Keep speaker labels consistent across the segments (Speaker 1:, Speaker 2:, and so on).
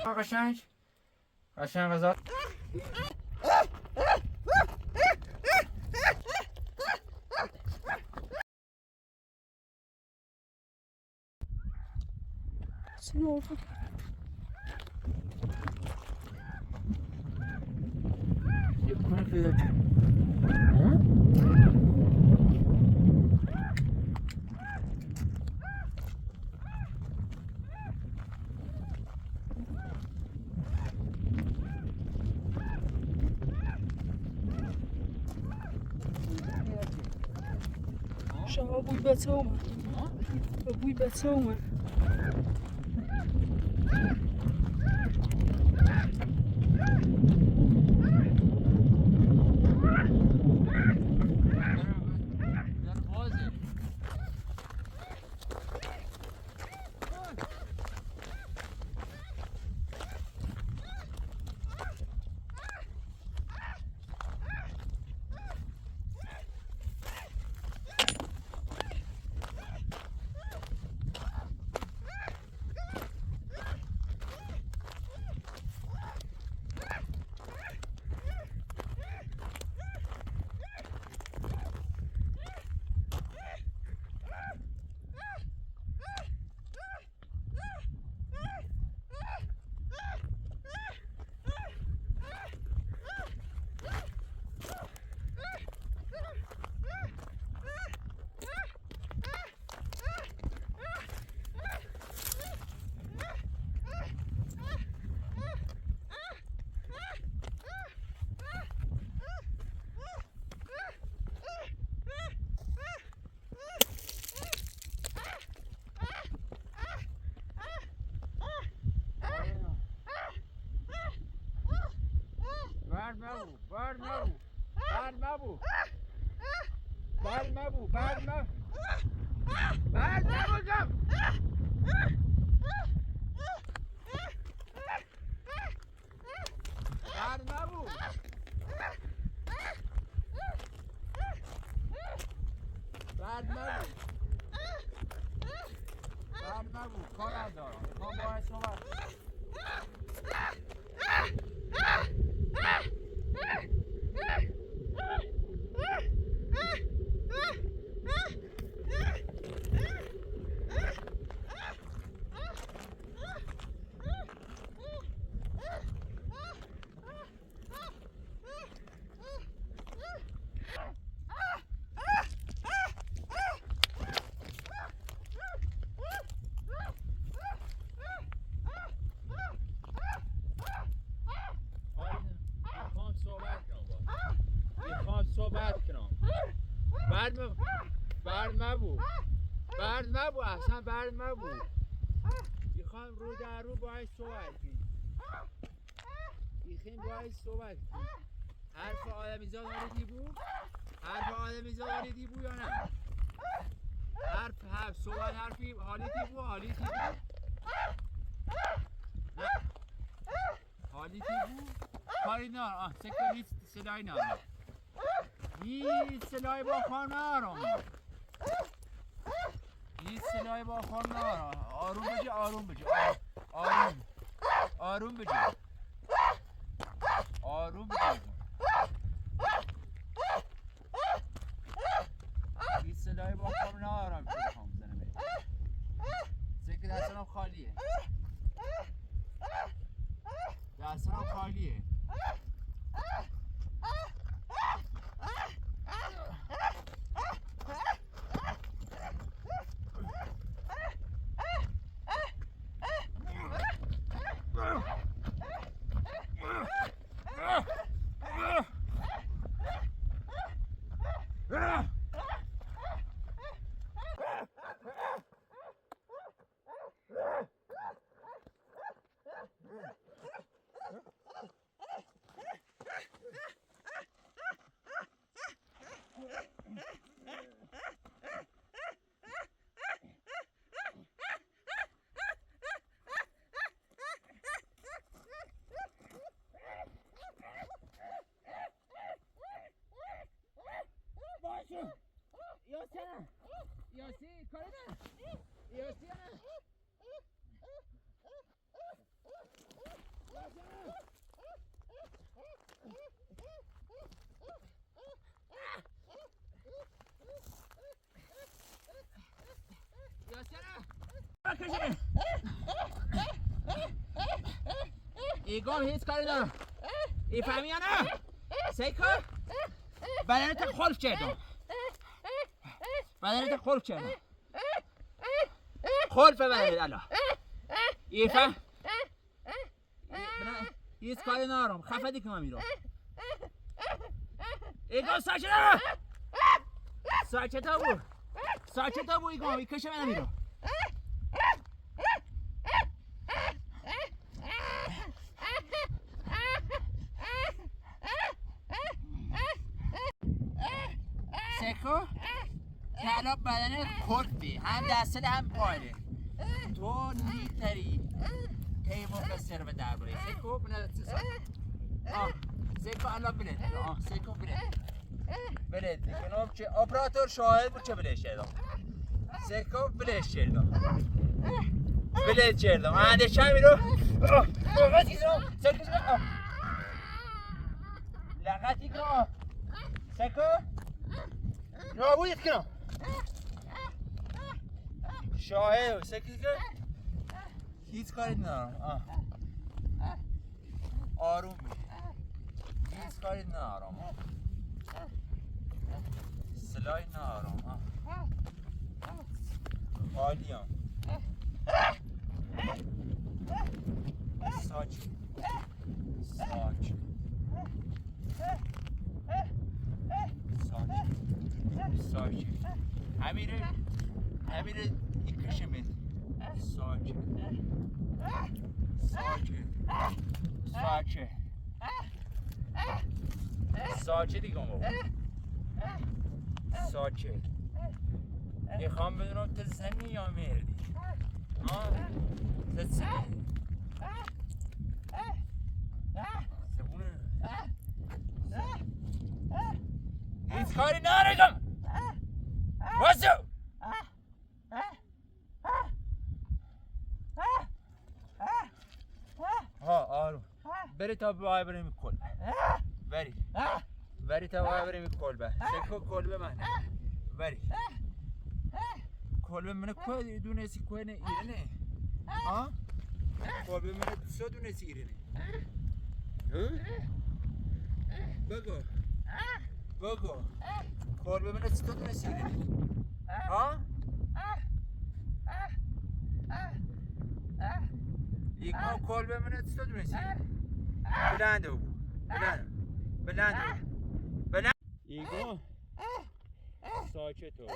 Speaker 1: قشنگ غذا
Speaker 2: سنوفك
Speaker 1: يكون في
Speaker 2: شما بوی بچه اومد بوی بچه اومد
Speaker 1: برد مبو اصلا برد مبو میخوام رو در رو باید صحبت کنیم میخوام باید صحبت کنیم حرف آدمی زاد آریدی بود؟ حرف آدمی زاد آریدی بود یا نه؟ حرف صحبت حرفی حالیتی بود؟ حالیتی بود؟ نه حالیتی بود؟ کاری نار سکر هیچ صدایی نارم هیچ صدایی با کار نارم هیچ صدایی با خور نارم آروم بجی آروم بجی آروم بجی آروم بجی هیچ صدایی با خور نارم که بخوام بزنم سکر دستانم خالیه دستانم خالیه ایگام هیچ کاری ندارم. ای فهمی یا نه؟ سیکر بدنت خلق کردم. بدنت خلق کردم. خلق بدنت الله. ای فهم هیچ کاری ندارم. خفه دیگه من میرم. ایگام ساکت بود. ساکت بود ایگام. ای کشه من میرم. سیکو که الان بدن خلقی هم دسته هم پایه تو نیتری که موقع سر به در بره سیکو بنده سیسا سیکو الان بلد سیکو بلد کنم چه اپراتور شاهد بود چه بلد شدم سیکو بلد شدم انده چه میرو سیکو لغتی کنم سیکو نابودیت کنم شاهد سکتی کن هیچ کاری ندارم آروم بی هیچ کاری ندارم سلای ندارم عالیم ساچی همیره یکشمت ساچه دیگه بابا ساچه میخوام بدونم تو زنی یا مردی تو زنی سبونه هیچ کاری نارگم واسو آروم بری تا بای بریم کلبه بری تا بای بریم کلبه سکو کلبه من بری کلبه من کوه دونستی کوه نه ایرانه کلبه من سو دونستی ایرانه بگو کلبه من سو دونستی ایرانه ایگو کلبه من سو دونستی بلنده بود بلنده ایگو ساکت بود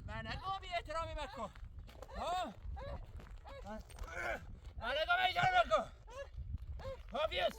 Speaker 1: من نگم بی احترامی مکن من نگم احترامی مکن حافظ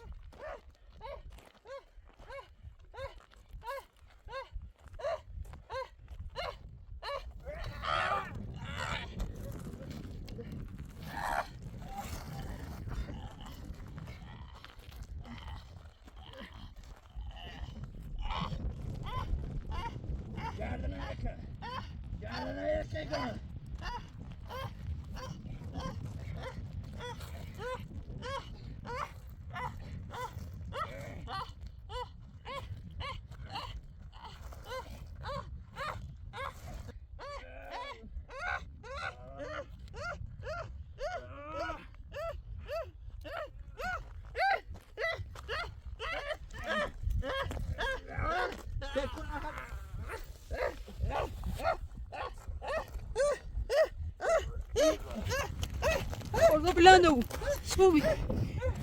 Speaker 2: Orada blendu. Sobi.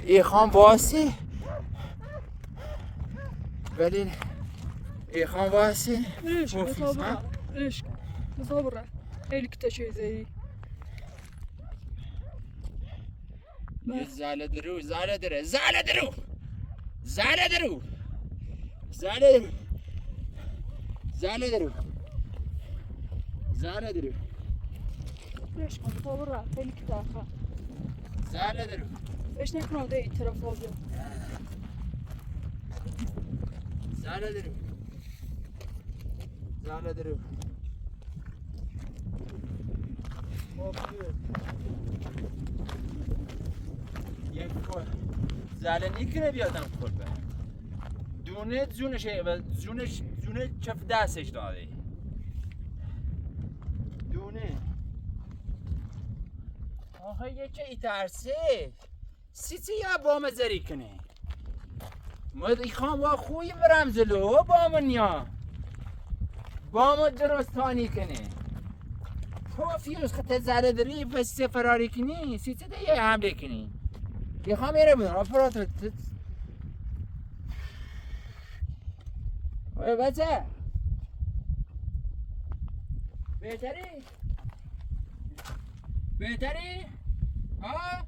Speaker 1: ایخوام واسه ولی ایخان واسه
Speaker 2: ليش
Speaker 1: وفيس ها
Speaker 2: مصابرة ليش مصابرة هيك تشي زي
Speaker 1: زاله درو زاله درو زاله درو زاله درو زاله درو زاله درو زاله درو
Speaker 2: ليش مصابرة هيك تاخا
Speaker 1: زاله درو
Speaker 2: ايش نكون دي ترفوزه
Speaker 1: زاله درو زاله درو یک کل زاله نیکنه بیادم کل به دونه زونش زونه چف دستش داده دونه آخه یکی ایترسه سیتی یا بام زری کنه مد ایخوام با خوی برم جلو بام نیا بام درستانی کنه پافیوز خط زاله داری بس فراری کنی سیتی ده یه حمله کنی ایخوام میره بودن آفرات وای بچه بهتری؟ بهتری؟ ها؟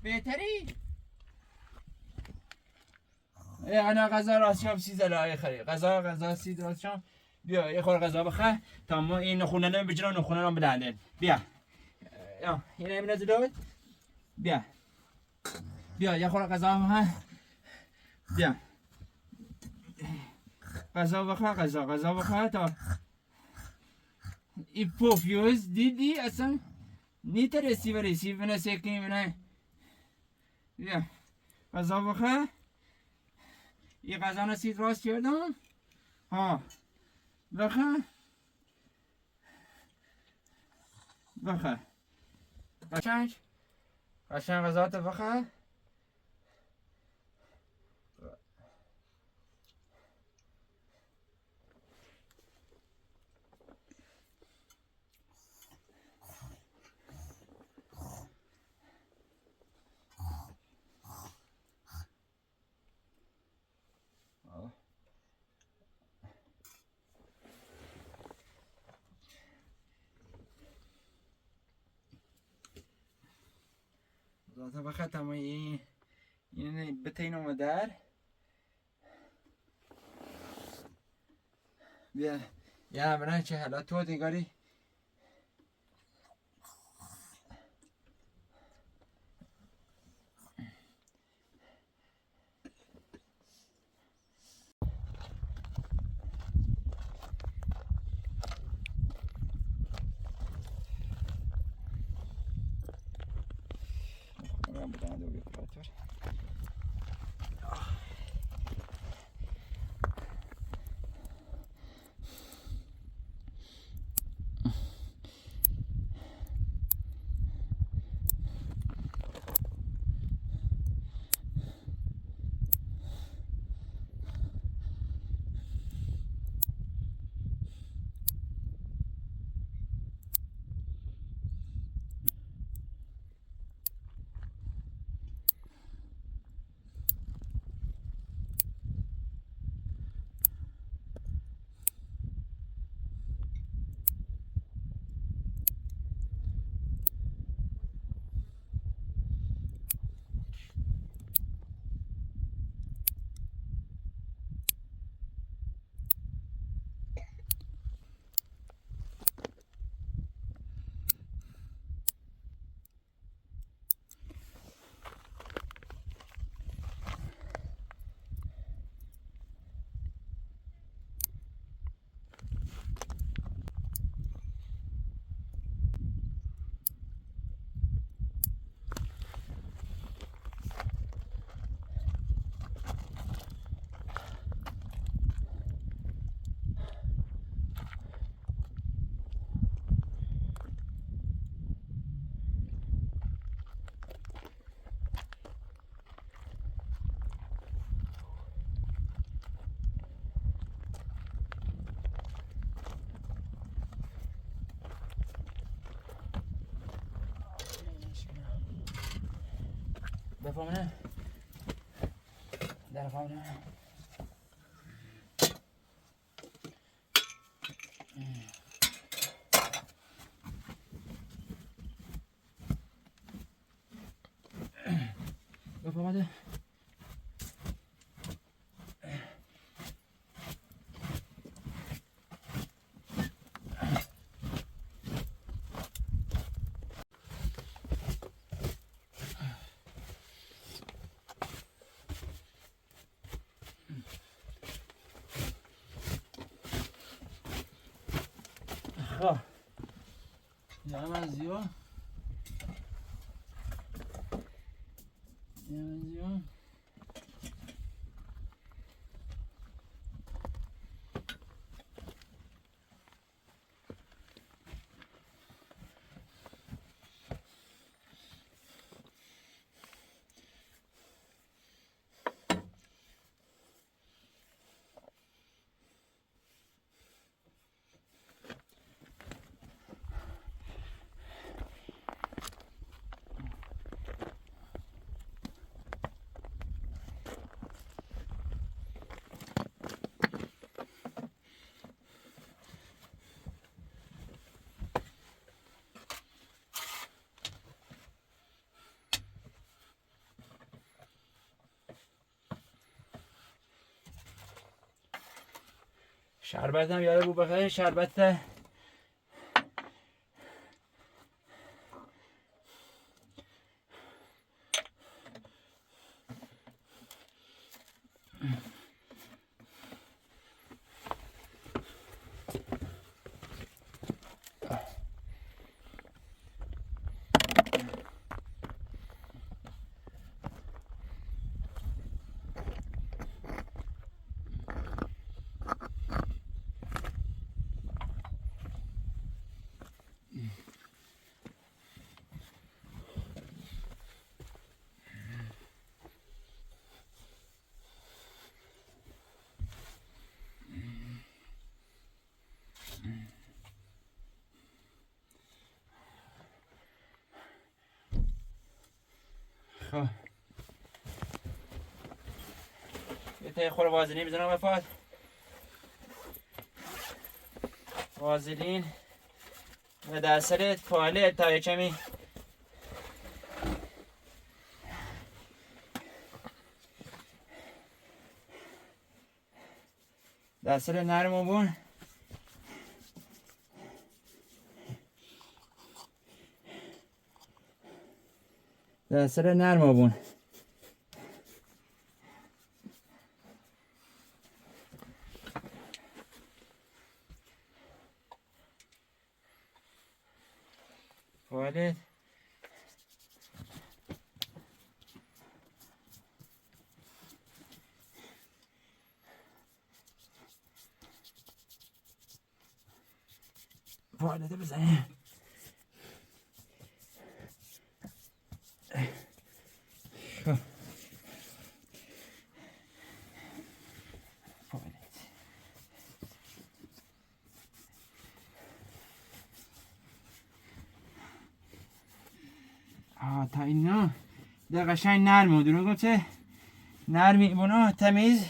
Speaker 1: بهتری؟ انا غذا راستشام سیزه لایه خری غذا سیز راستشام بیا یه خور غذا بخواه تا ما این نخونه نمی بجرم نخونه نمی بلندن بیا این نمی نزد دوید بیا یه خور غذا بخواه بیا غذا بخواه تا این پوفیوز دیدی اصلا نیترسی و رسیب بنا سکنی بنا بیا غذا بخواه این غذا نسید راست کردم ها بخواه قشنگ غذا تو بخواه ذاته بخواه تمام این بتین در بیا یه برای چه حالا تو دیگاری بفهمونه در فهمونه طرف آمده. خب یه منزیو شربت هم یاره بود بخیر شربت خب یه تا خور وازلین بزنم وفاد وازلین و دسترت توالت تا یه کمی دستر نرم بون دستر نرم بون توالت توالت بزنیم تا اینا ده قشنگ نرمه درو گفته نرمی بونا تمیز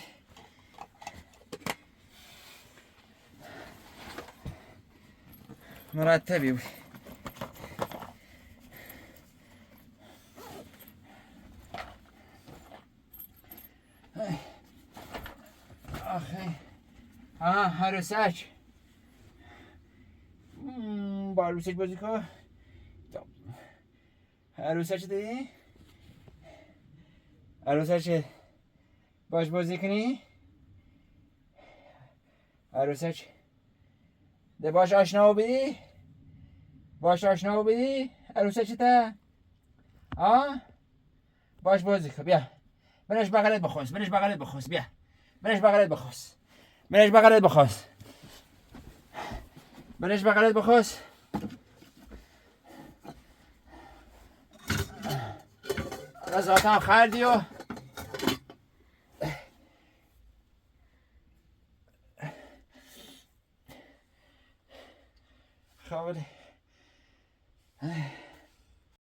Speaker 1: مرتبی بود آخه عروسک با عروسک بازی کن عروسک دیدی؟ عروسک باش بازی کنی؟ عروسک ده باش آشنا بدی؟ باش آشنا بدی؟ عروسک تا؟ باش بازی کن بیا برش بغلت بخواست برش بغلت بخواست بیا برش بغلت بخواست برش بغلت بخواست برش بغلت بخواست از آتم خردی و